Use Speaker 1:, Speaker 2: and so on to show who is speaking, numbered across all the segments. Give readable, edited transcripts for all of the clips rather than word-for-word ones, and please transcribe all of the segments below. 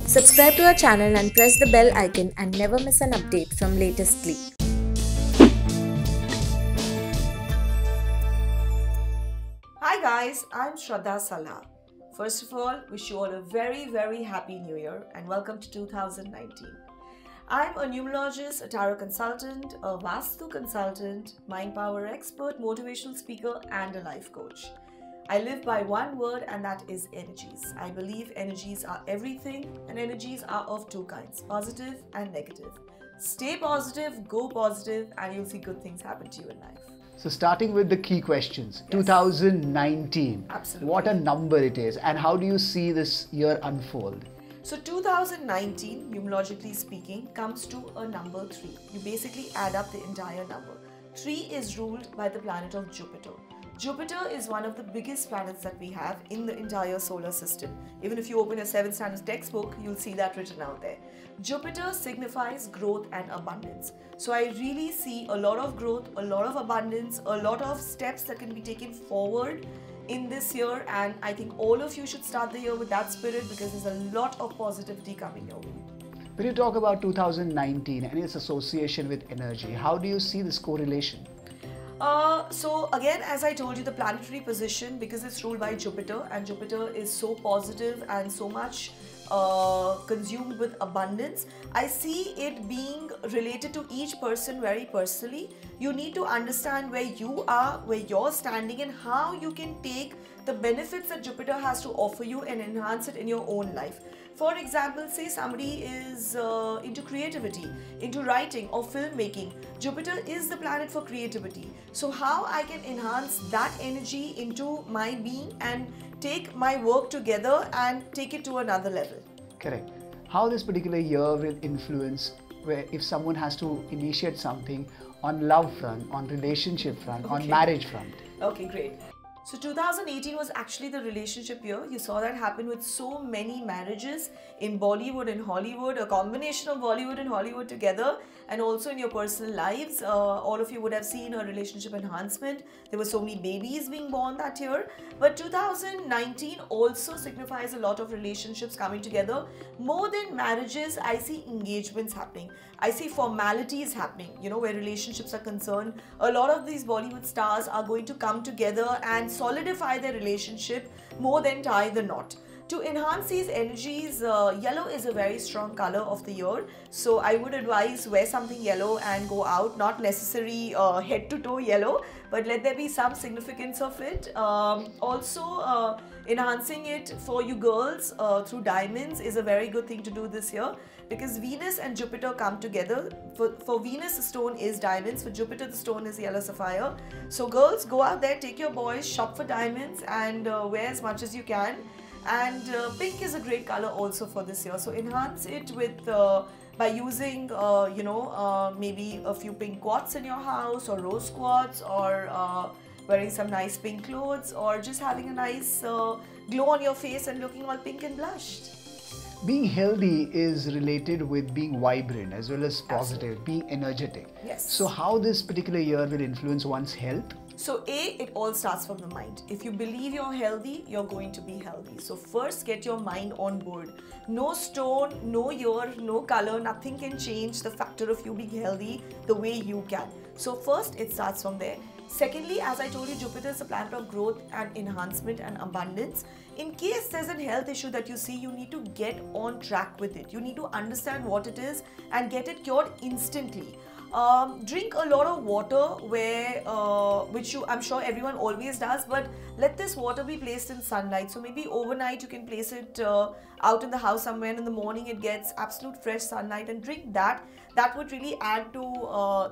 Speaker 1: Subscribe to our channel and press the bell icon and never miss an update from latest Glee.
Speaker 2: Hi guys, I'm Shradha Salla. First of all, wish you all a very happy new year and welcome to 2019. I'm a numerologist, a tarot consultant, a Vastu consultant, mind power expert, motivational speaker and a life coach. I live by one word and that is energies. I believe energies are everything and energies are of two kinds, positive and negative. Stay positive, go positive and you'll see good things happen to you in life.
Speaker 3: So starting with the key questions,
Speaker 2: Yes.
Speaker 3: 2019,
Speaker 2: Absolutely.
Speaker 3: what a number it is and how do you see this year unfold?
Speaker 2: So 2019, numerologically speaking, comes to a number 3. You basically add up the entire number. 3 is ruled by the planet of Jupiter. Jupiter is one of the biggest planets that we have in the entire solar system. Even if you open a 7th standard textbook, you'll see that written out there. Jupiter signifies growth and abundance. So I really see a lot of growth, a lot of abundance, a lot of steps that can be taken forward in this year, and I think all of you should start the year with that spirit because there's a lot of positivity coming your way.
Speaker 3: When you talk about 2019 and its association with energy, how do you see this correlation?
Speaker 2: So again, as I told you, the planetary position, because it's ruled by Jupiter and Jupiter is so positive and so much consumed with abundance, I see it being related to each person very personally. You need to understand where you are, where you're standing and how you can take the benefits that Jupiter has to offer you and enhance it in your own life. For example, say somebody is into creativity, into writing or filmmaking. Jupiter is the planet for creativity. So how I can enhance that energy into my being and take my work together and take it to another level.
Speaker 3: Correct. How this particular year will influence where if someone has to initiate something on love front, on relationship front, on marriage front?
Speaker 2: Okay, great. So 2018 was actually the relationship year. You saw that happen with so many marriages in Bollywood and Hollywood, a combination of Bollywood and Hollywood together, and also in your personal lives. All of you would have seen a relationship enhancement. There were so many babies being born that year. But 2019 also signifies a lot of relationships coming together. More than marriages, I see engagements happening. I see formalities happening, where relationships are concerned. A lot of these Bollywood stars are going to come together and solidify their relationship more than tie the knot. To enhance these energies, yellow is a very strong color of the year. So I would advise wear something yellow and go out, not necessarily head to toe yellow, but let there be some significance of it. Also, enhancing it for you girls through diamonds is a very good thing to do this year because Venus and Jupiter come together. For Venus, the stone is diamonds. For Jupiter, the stone is yellow sapphire. So girls, go out there, take your boys, shop for diamonds and wear as much as you can. And pink is a great color also for this year. So enhance it with by using maybe a few pink quartz in your house or rose quartz or wearing some nice pink clothes or just having a nice glow on your face and looking all pink and blushed.
Speaker 3: Being healthy is related with being vibrant as well as positive, being energetic.
Speaker 2: Yes.
Speaker 3: So how this particular year will influence one's health?
Speaker 2: So it all starts from the mind. If you believe you're healthy, you're going to be healthy. So first get your mind on board. No stone, no year, no color, nothing can change the factor of you being healthy the way you can. So first it starts from there. Secondly, as I told you, Jupiter is a planet of growth and enhancement and abundance. In case there's a health issue that you see, you need to get on track with it. You need to understand what it is and get it cured instantly. Drink a lot of water which I'm sure everyone always does, but let this water be placed in sunlight. So maybe overnight you can place it out in the house somewhere and in the morning it gets absolute fresh sunlight and drink that. That would really add to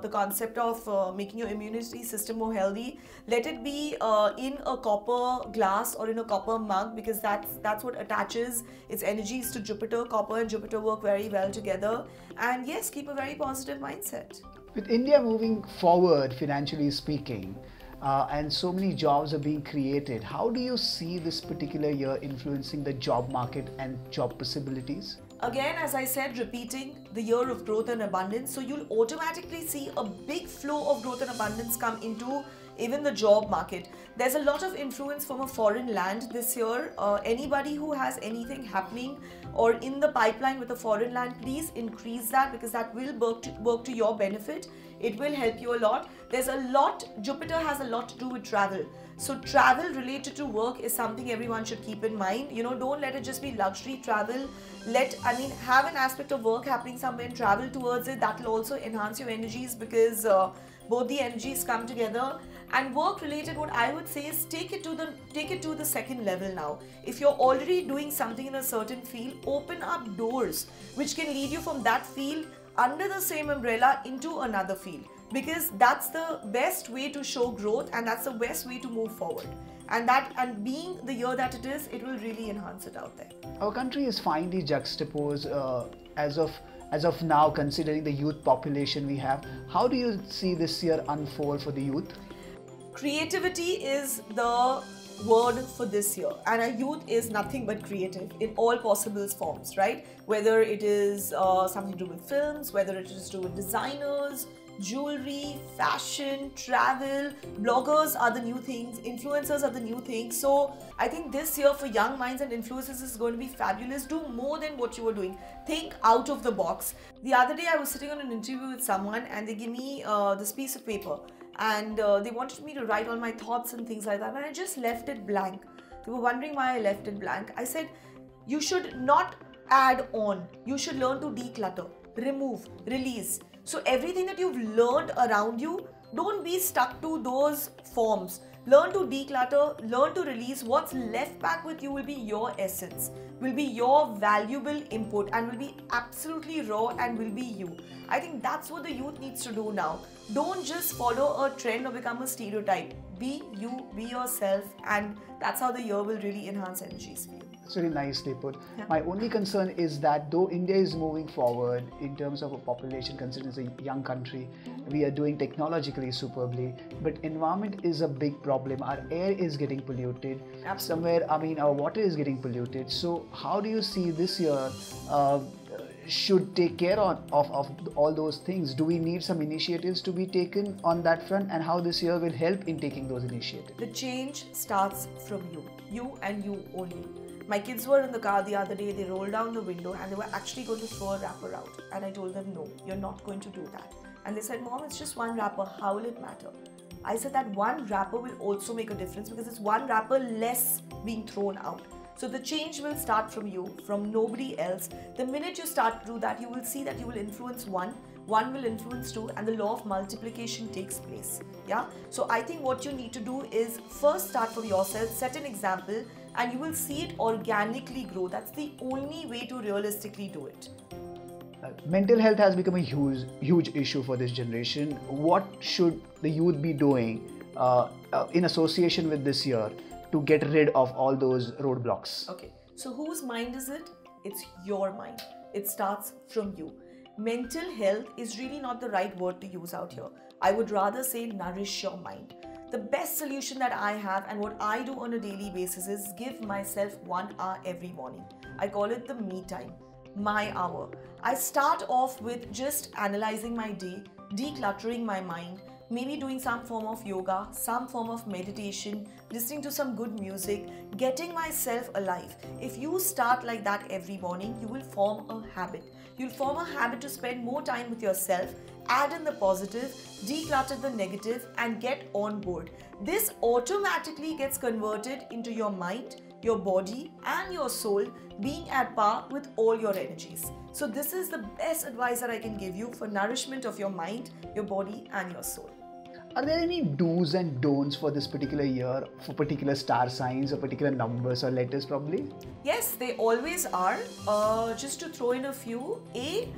Speaker 2: the concept of making your immunity system more healthy. Let it be in a copper glass or in a copper mug because that's what attaches its energies to Jupiter. Copper and Jupiter work very well together. And yes, keep a very positive mindset.
Speaker 3: With India moving forward, financially speaking, and so many jobs are being created, how do you see this particular year influencing the job market and job possibilities?
Speaker 2: Again, as I said, repeating the year of growth and abundance. So you'll automatically see a big flow of growth and abundance come into even the job market. There's a lot of influence from a foreign land this year. Anybody who has anything happening or in the pipeline with a foreign land, please increase that, because that will work to your benefit. It will help you a lot. There's a lot, Jupiter has a lot to do with travel. So travel related to work is something everyone should keep in mind. You know, don't let it just be luxury travel. Have an aspect of work happening somewhere and travel towards it. That will also enhance your energies, because both the energies come together. And work related, what I would say is take it to the second level now. If you're already doing something in a certain field, open up doors which can lead you from that field under the same umbrella into another field, because that's the best way to show growth and that's the best way to move forward. And being the year that it is, it will really enhance it out there.
Speaker 3: Our country is finely juxtaposed as of now, considering the youth population we have. How do you see this year unfold for the youth?
Speaker 2: Creativity is the word for this year, and our youth is nothing but creative in all possible forms, right? Whether it is something to do with films, whether it is to do with designers, jewelry, fashion, travel, bloggers are the new things, influencers are the new things. So I think this year for young minds and influencers is going to be fabulous. Do more than what you were doing. Think out of the box. The other day I was sitting on an interview with someone and they gave me this piece of paper, and they wanted me to write all my thoughts and things like that, and I just left it blank. They were wondering why I left it blank. I said, you should not add on. You should learn to declutter, remove, release. So everything that you've learned around you, don't be stuck to those forms. Learn to declutter, learn to release. What's left back with you will be your essence, will be your valuable input, and will be absolutely raw and will be you. I think that's what the youth needs to do now. Don't just follow a trend or become a stereotype. Be you, be yourself, and that's how the year will really enhance energies for you.
Speaker 3: It's really nicely put.
Speaker 2: Yeah.
Speaker 3: My only concern is that though India is moving forward in terms of a population, considering it's a young country, we are doing technologically superbly, but environment is a big problem. Our air is getting polluted.
Speaker 2: Absolutely.
Speaker 3: Somewhere, our water is getting polluted. So how do you see this year should take care of all those things? Do we need some initiatives to be taken on that front, and how this year will help in taking those initiatives?
Speaker 2: The change starts from you and you only. My kids were in the car the other day, they rolled down the window and they were actually going to throw a wrapper out. And I told them, no, you're not going to do that. And they said, Mom, it's just one wrapper, how will it matter? I said that one wrapper will also make a difference, because it's one wrapper less being thrown out. So the change will start from you, from nobody else. The minute you start to do that, you will see that you will influence one will influence two, and the law of multiplication takes place. Yeah. So I think what you need to do is first start from yourself, set an example, and you will see it organically grow. That's the only way to realistically do it.
Speaker 3: Mental health has become a huge issue for this generation. What should the youth be doing in association with this year to get rid of all those roadblocks?
Speaker 2: Okay, so whose mind is it? It's your mind. It starts from you. Mental health is really not the right word to use out here. I would rather say nourish your mind. The best solution that I have and what I do on a daily basis is give myself 1 hour every morning. I call it the me time, my hour. I start off with just analyzing my day, decluttering my mind, maybe doing some form of yoga, some form of meditation, listening to some good music, getting myself alive. If you start like that every morning, you will form a habit. You'll form a habit to spend more time with yourself, add in the positive, declutter the negative, and get on board. This automatically gets converted into your mind, your body, and your soul being at par with all your energies. So this is the best advice that I can give you for nourishment of your mind, your body, and your soul.
Speaker 3: Are there any do's and don'ts for this particular year, for particular star signs or particular numbers or letters probably?
Speaker 2: Yes, they always are. Just to throw in a few. A,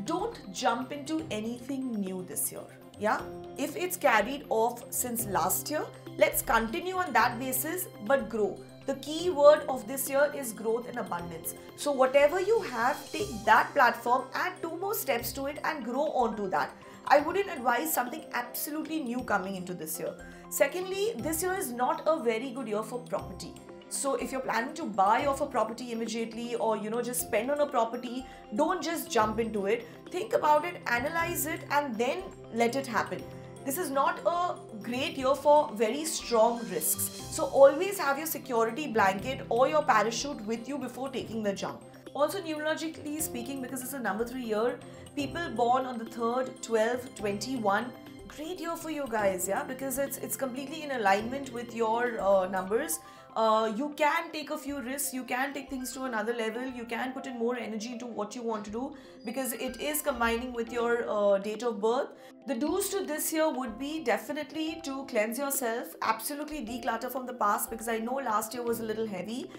Speaker 2: don't jump into anything new this year. Yeah, if it's carried off since last year, let's continue on that basis, but grow. The key word of this year is growth and abundance. So whatever you have, take that platform, add 2 more steps to it and grow onto that. I wouldn't advise something absolutely new coming into this year. Secondly, this year is not a very good year for property. So if you're planning to buy off a property immediately, or just spend on a property, don't just jump into it. Think about it, analyze it, and then let it happen. This is not a great year for very strong risks. So always have your security blanket or your parachute with you before taking the jump. Also, numerologically speaking, because it's a number 3 year, people born on the 3rd, 12, 21, great year for you guys, yeah, because it's completely in alignment with your numbers. You can take a few risks, you can take things to another level, you can put in more energy into what you want to do because it is combining with your date of birth. The do's to this year would be definitely to cleanse yourself, absolutely declutter from the past, because I know last year was a little heavy.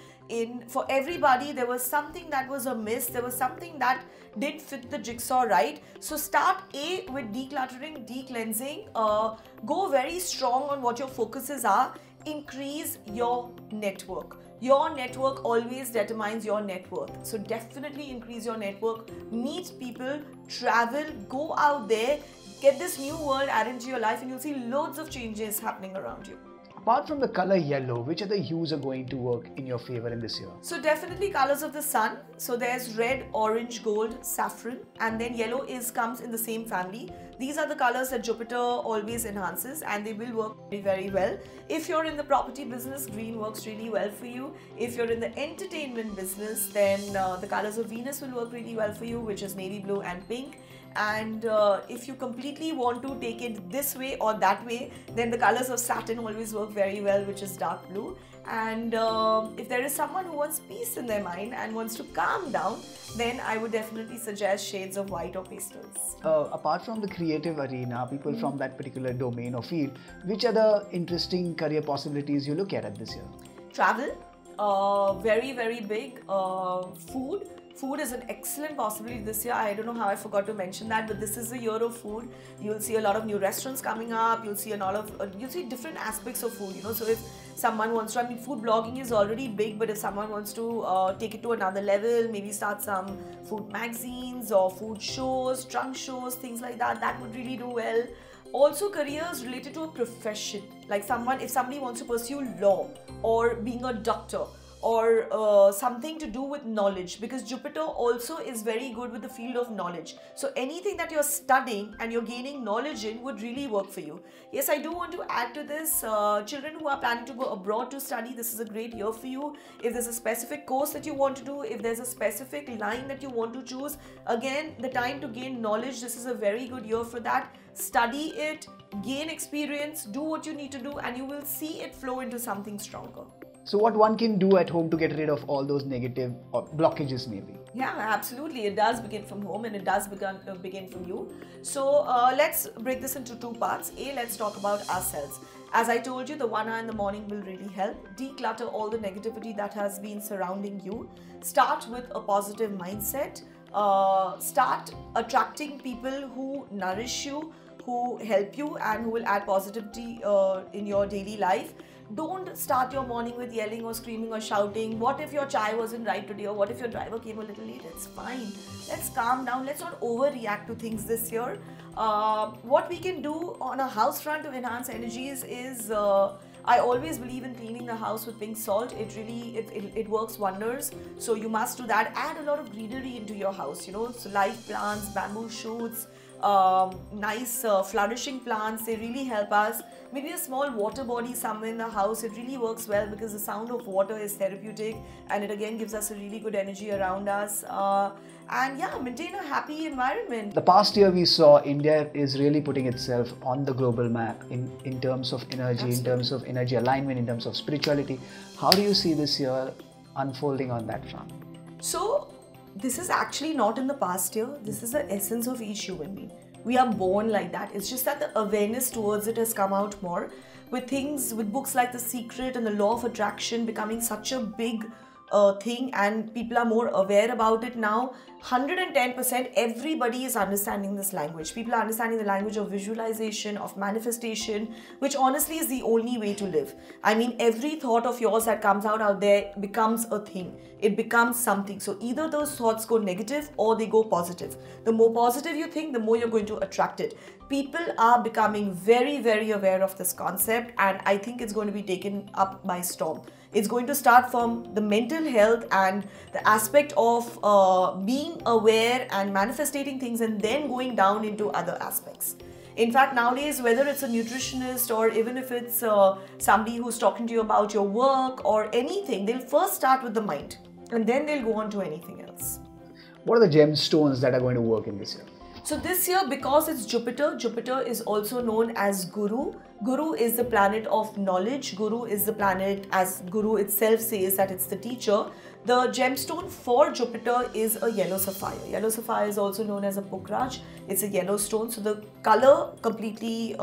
Speaker 2: For everybody, there was something that was amiss, there was something that didn't fit the jigsaw right. So start with decluttering, de-cleansing, go very strong on what your focuses are. Increase your network. Your network always determines your net worth. So definitely increase your network, meet people, travel, go out there, get this new world added into your life, and you'll see loads of changes happening around you.
Speaker 3: Apart from the color yellow, which other hues are going to work in your favor in this year?
Speaker 2: So definitely colors of the sun. So there's red, orange, gold, saffron, and then yellow comes in the same family. These are the colors that Jupiter always enhances, and they will work very, very well. If you're in the property business, green works really well for you. If you're in the entertainment business, then the colors of Venus will work really well for you, which is navy blue and pink. And if you completely want to take it this way or that way, then the colors of Saturn always work very well, which is dark blue. And if there is someone who wants peace in their mind and wants to calm down, then I would definitely suggest shades of white or pastels.
Speaker 3: Apart from the creative arena, people from that particular domain or field, which other interesting career possibilities you look at this year?
Speaker 2: Travel, very, very big. Food. Food is an excellent possibility this year. I don't know how I forgot to mention that, but this is a year of food. You'll see a lot of new restaurants coming up. You'll see a lot of, you'll see different aspects of food, you know. So if someone wants to, I mean, food blogging is already big, but if someone wants to take it to another level, maybe start some food magazines or food shows, trunk shows, things like that, that would really do well. Also, careers related to a profession, like if somebody wants to pursue law or being a doctor, or something to do with knowledge, because Jupiter also is very good with the field of knowledge. So anything that you're studying and you're gaining knowledge in would really work for you. Yes, I do want to add to this, children who are planning to go abroad to study, this is a great year for you. If there's a specific course that you want to do, if there's a specific line that you want to choose, again, the time to gain knowledge, this is a very good year for that. Study it, gain experience, do what you need to do, and you will see it flow into something stronger.
Speaker 3: So what one can do at home to get rid of all those negative blockages maybe?
Speaker 2: Yeah, absolutely. It does begin from home, and it does begin from you. So let's break this into two parts. Let's talk about ourselves. As I told you, the 1 hour in the morning will really help. Declutter all the negativity that has been surrounding you. Start with a positive mindset. Start attracting people who nourish you, who help you, and who will add positivity in your daily life. Don't start your morning with yelling or screaming or shouting. What if your chai wasn't right today, or what if your driver came a little late? It's fine. Let's calm down. Let's not overreact to things this year. What we can do on a house front to enhance energies is I always believe in cleaning the house with pink salt. It works wonders. So you must do that. Add a lot of greenery into your house, you know, so live plants, bamboo shoots, nice flourishing plants, they really help us. Maybe a small water body somewhere in the house, it really works well because the sound of water is therapeutic, and it again gives us a really good energy around us. And yeah, maintain a happy environment.
Speaker 3: The past year we saw India is really putting itself on the global map in terms of energy,
Speaker 2: Absolutely.
Speaker 3: in terms of energy alignment, in terms of spirituality. How do you see this year unfolding on that front?
Speaker 2: So this is actually not in the past year. This is the essence of each human being. We are born like that. It's just that the awareness towards it has come out more with books like The Secret and the Law of Attraction becoming such a big thing, and people are more aware about it now. 110% everybody is understanding this language. People are understanding the language of visualization, of manifestation, which honestly is the only way to live. I mean, every thought of yours that comes out there becomes a thing. It becomes something. So either those thoughts go negative or they go positive. The more positive you think, the more you're going to attract it. People are becoming very, very aware of this concept, and I think it's going to be taken up by storm. It's going to start from the mental health and the aspect of being aware and manifesting things, and then going down into other aspects. In fact, nowadays, whether it's a nutritionist or even if it's somebody who's talking to you about your work or anything, they'll first start with the mind and then they'll go on to anything else.
Speaker 3: What are the gemstones that are going to work in this year?
Speaker 2: So this year, because it's Jupiter, Jupiter is also known as Guru. Guru is the planet of knowledge. Guru is the planet, as Guru itself says, that it's the teacher. The gemstone for Jupiter is a yellow sapphire. Yellow sapphire is also known as a Pukraj. It's a yellow stone. So the color completely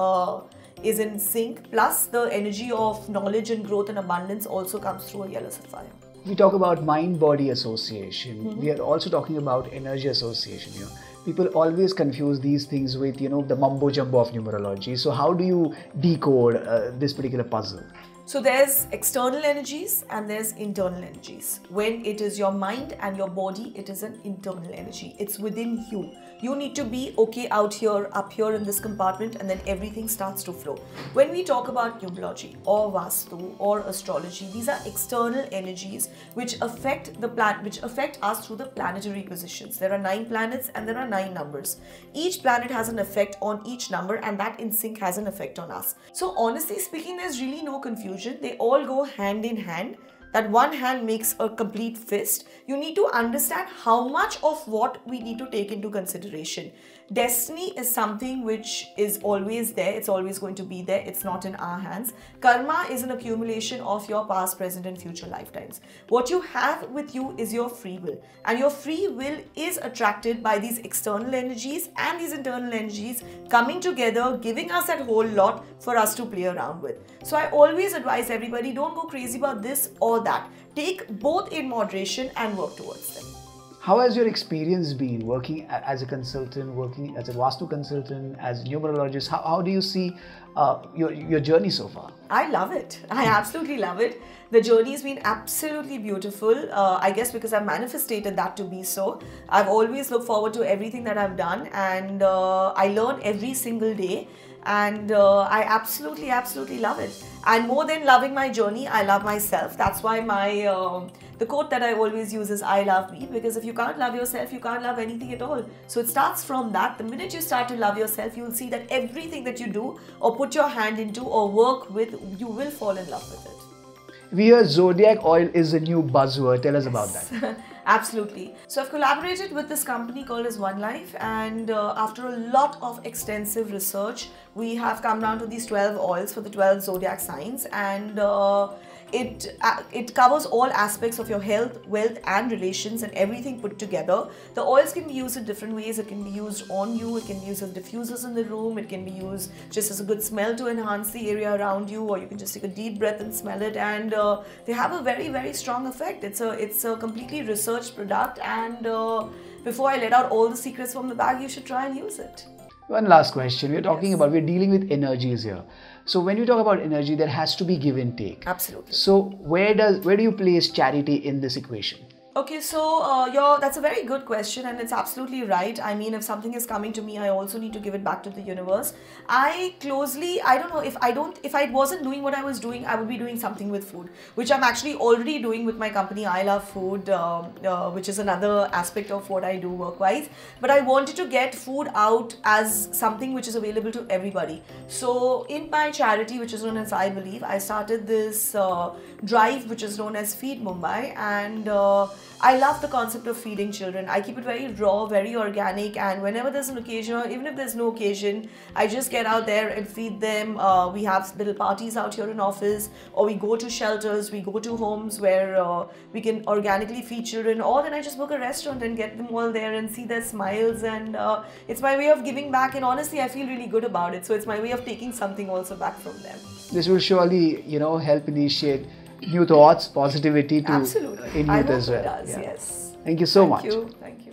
Speaker 2: is in sync. Plus the energy of knowledge and growth and abundance also comes through a yellow sapphire.
Speaker 3: We talk about mind-body association. We are also talking about energy association here. People always confuse these things with, the mumbo-jumbo of numerology. So how do you decode this particular puzzle?
Speaker 2: So there's external energies and there's internal energies. When it is your mind and your body, it is an internal energy. It's within you. You need to be okay out here, up here in this compartment, and then everything starts to flow. When we talk about numerology or Vastu or astrology, these are external energies which affect the planet, which affect us through the planetary positions. There are 9 planets and there are 9 numbers. Each planet has an effect on each number, and that in sync has an effect on us. So honestly speaking, there's really no confusion. They all go hand in hand. That one hand makes a complete fist. You need to understand how much of what we need to take into consideration. Destiny is something which is always there. It's always going to be there. It's not in our hands. Karma is an accumulation of your past, present and future lifetimes. What you have with you is your free will. And your free will is attracted by these external energies and these internal energies coming together, giving us that whole lot for us to play around with. So I always advise everybody, don't go crazy about this or that. Take both in moderation and work towards them.
Speaker 3: How has your experience been working as a consultant, working as a Vastu consultant, as a numerologist? How do you see your journey so far?
Speaker 2: I love it. I absolutely love it. The journey has been absolutely beautiful. I guess because I've manifested that to be so. I've always looked forward to everything that I've done, and I learn every single day. And I absolutely love it. And more than loving my journey, I love myself. That's why the quote that I always use is I love me, because if you can't love yourself, you can't love anything at all. So it starts from that. The minute you start to love yourself, you will see that everything that you do or put your hand into or work with, you will fall in love with it.
Speaker 3: We hear zodiac oil is a new buzzword. Tell us about that.
Speaker 2: Absolutely. So I've collaborated with this company called as One Life, and after a lot of extensive research, we have come down to these 12 oils for the 12 zodiac signs, and it covers all aspects of your health, wealth and relations and everything put together. The oils can be used in different ways. It can be used on you, it can be used as diffusers in the room, it can be used just as a good smell to enhance the area around you, or you can just take a deep breath and smell it, and they have a very strong effect. It's a completely researched product, and before I let out all the secrets from the bag, you should try and use it.
Speaker 3: One last question. We're dealing with energies here. So when you talk about energy, there has to be give and take.
Speaker 2: Absolutely.
Speaker 3: So where do you place charity in this equation?
Speaker 2: Okay, so that's a very good question, and it's absolutely right. I mean, if something is coming to me, I also need to give it back to the universe. I don't know, if I wasn't doing what I was doing, I would be doing something with food, which I'm actually already doing with my company, I Love Food, which is another aspect of what I do work-wise. But I wanted to get food out as something which is available to everybody. So in my charity, which is known as I Believe, I started this drive, which is known as Feed Mumbai, and I love the concept of feeding children. I keep it very raw, very organic, and whenever there's an occasion, or even if there's no occasion, I just get out there and feed them. We have little parties out here in office, or we go to shelters, we go to homes where we can organically feed children, or then I just book a restaurant and get them all there and see their smiles, and it's my way of giving back, and honestly I feel really good about it. So it's my way of taking something also back from them.
Speaker 3: This will surely, help initiate new thoughts, positivity to
Speaker 2: Absolutely.
Speaker 3: in youth as well.
Speaker 2: It does, yes.
Speaker 3: Thank you so much.
Speaker 2: Thank you.